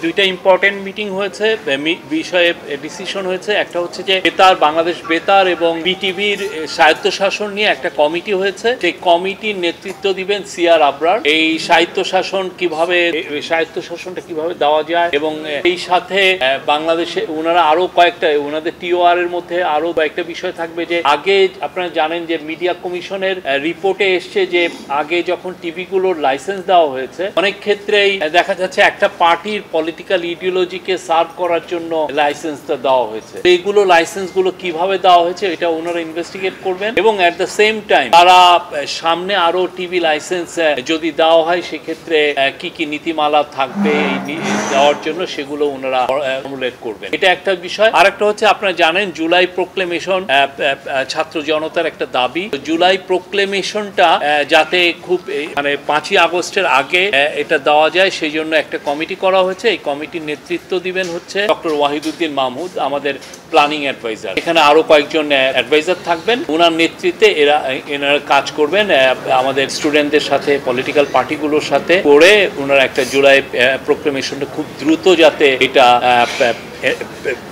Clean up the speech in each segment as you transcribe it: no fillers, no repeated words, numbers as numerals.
দুইটা important meeting হয়েছে, বিষয়ে ডিসিশন হয়েছে। একটা হচ্ছে যে বেতার, বাংলাদেশ বেতার এবং বিটিভির স্বায়ত্তশাসন নিয়ে একটা কমিটি হয়েছে। সেই কমিটির নেতৃত্ব দিবেন সিআর আবরার। এই স্বায়ত্তশাসনটা কিভাবে দেওয়া যায় এবং এই সাথে বাংলাদেশে ওনারা আরো কয়েকটা, ওনাদের টিওআর এর মধ্যে আরো কয়েকটা বিষয় থাকবে। যে আগে আপনারা জানেন যে মিডিয়া কমিশনের রিপোর্টে এসছে যে আগে যখন টিভি গুলোর লাইসেন্স দেওয়া হয়েছে, অনেক ক্ষেত্রেই দেখা যাচ্ছে একটা পার্টির পলিটিক্যাল ইডিওলজিকে সার্ভ করার জন্য লাইসেন্সটা দেওয়া হয়েছে। এইগুলো লাইসেন্সগুলো কিভাবে দেওয়া হয়েছে এটা ওনারা ইনভেস্টিগেট করবেন এবং অ্যাট দ্য সেম টাইম তারা সামনে আরো টিভি লাইসেন্স যদি দেওয়া হয় সেক্ষেত্রে কি কি নীতিমালা থাকবে দেওয়ার জন্য সেগুলো ওনারা ফর্মুলেট করবেন। এটা একটা বিষয়। আর একটা হচ্ছে আপনারা জানেন জুলাই প্রোক্লেমেশন ছাত্র জনতার একটা দাবি। জুলাই প্রোক্লেমেশনটা যাতে খুব মানে 5ই আগস্টের আগে এটা দেওয়া যায় সেই জন্য একটা কমিটি করা হয়েছে। এই কমিটির নেতৃত্ব দিবেন হচ্ছে ডক্টর ওয়াহিদুদ্দিন মাহমুদ, আমাদের প্ল্যানিং অ্যাডভাইজার। এখানে আরো কয়েকজন অ্যাডভাইজার থাকবেন। ওনার নেতৃত্বে এনারা কাজ করবেন আমাদের স্টুডেন্টদের সাথে, পলিটিক্যাল পার্টিগুলোর সাথে করে ওনারা একটা জুলাই প্রোক্লেমেশনটা খুব দ্রুত যাতে এটা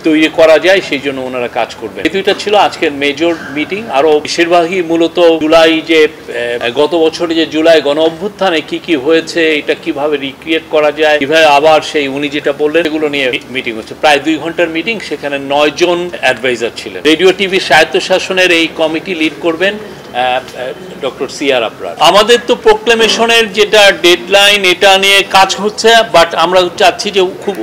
তৈরি করা যায় সেই জন্য ওনারা কাজ করবেন। এই দুইটা ছিল আজকের মেজর মিটিং। আরো বেশিরভাগই মূলত জুলাই যে গত বছরে যে জুলাই গণ অভ্যুত্থানে কি কি হয়েছে, এটা কিভাবে রিক্রিয়েট করা যায়, কিভাবে আবার সেই উনি যেটা বললেন সেগুলো নিয়ে মিটিং হচ্ছে। প্রায় 2 ঘন্টার মিটিং। সেখানে 9 জন অ্যাডভাইজার ছিলেন। রেডিও টিভি স্বায়ত্তশাসনের এই কমিটি লিড করবেন ডক্টর সিআর আবরার। আমাদের তো প্রোক্লেমেশনের যেটা ডেডলাইন এটা নিয়ে কাজ হচ্ছে, বাট আমরা চাচ্ছি যে খুব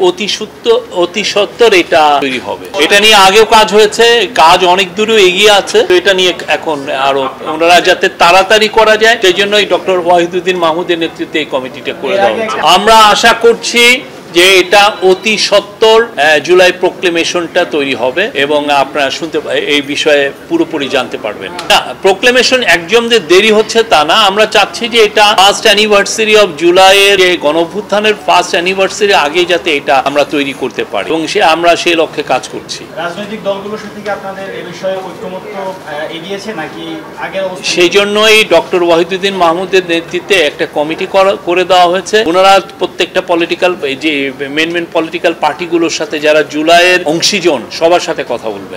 অতি সত্বর এটা তৈরি হবে। এটা নিয়ে আগেও কাজ হয়েছে, কাজ অনেক দূরে এগিয়ে আছে। তো এটা নিয়ে এখন আরো ওনারা যাতে তাড়াতাড়ি করা যায় সেই জন্যই ডক্টর ওয়াহিদুদ্দিন মাহমুদের নেতৃত্বে এই কমিটিটা করে দেওয়া হয়েছে। আমরা আশা করছি যে এটা অতি সত্বর জুলাই প্রোক্লেমেশনটা তৈরি হবে এবং আপনারা এই বিষয়ে পুরোপুরি জানতে পারবেন। না, প্রোক্লেমেশন একদম যে দেরি হচ্ছে তা না। আমরা চাচ্ছি যে এটা ফার্স্ট অ্যানিভার্সারি অফ জুলাইয়ের যে গণঅভ্যুত্থানের ফার্স্ট অ্যানিভার্সারি আগে যাতে এটা আমরা তৈরি করতে পারি এবং আমরা সেই লক্ষ্যে কাজ করছি। রাজনৈতিক দলগুলোর সাথে কি আপনাদের এই বিষয়ে ঐকমত্য এগিয়েছে নাকি আগের অবস্থা? সেই জন্যই ডক্টর ওয়াহিদুদ্দিন মাহমুদের নেতৃত্বে একটা কমিটি করে দেওয়া হয়েছে। ওনারা প্রত্যেকটা পলিটিক্যাল যে মেন পলিটিক্যাল পার্টিগুলোর সাথে যারা জুলাইয়ের অংশীজন সবার সাথে কথা বলবেন।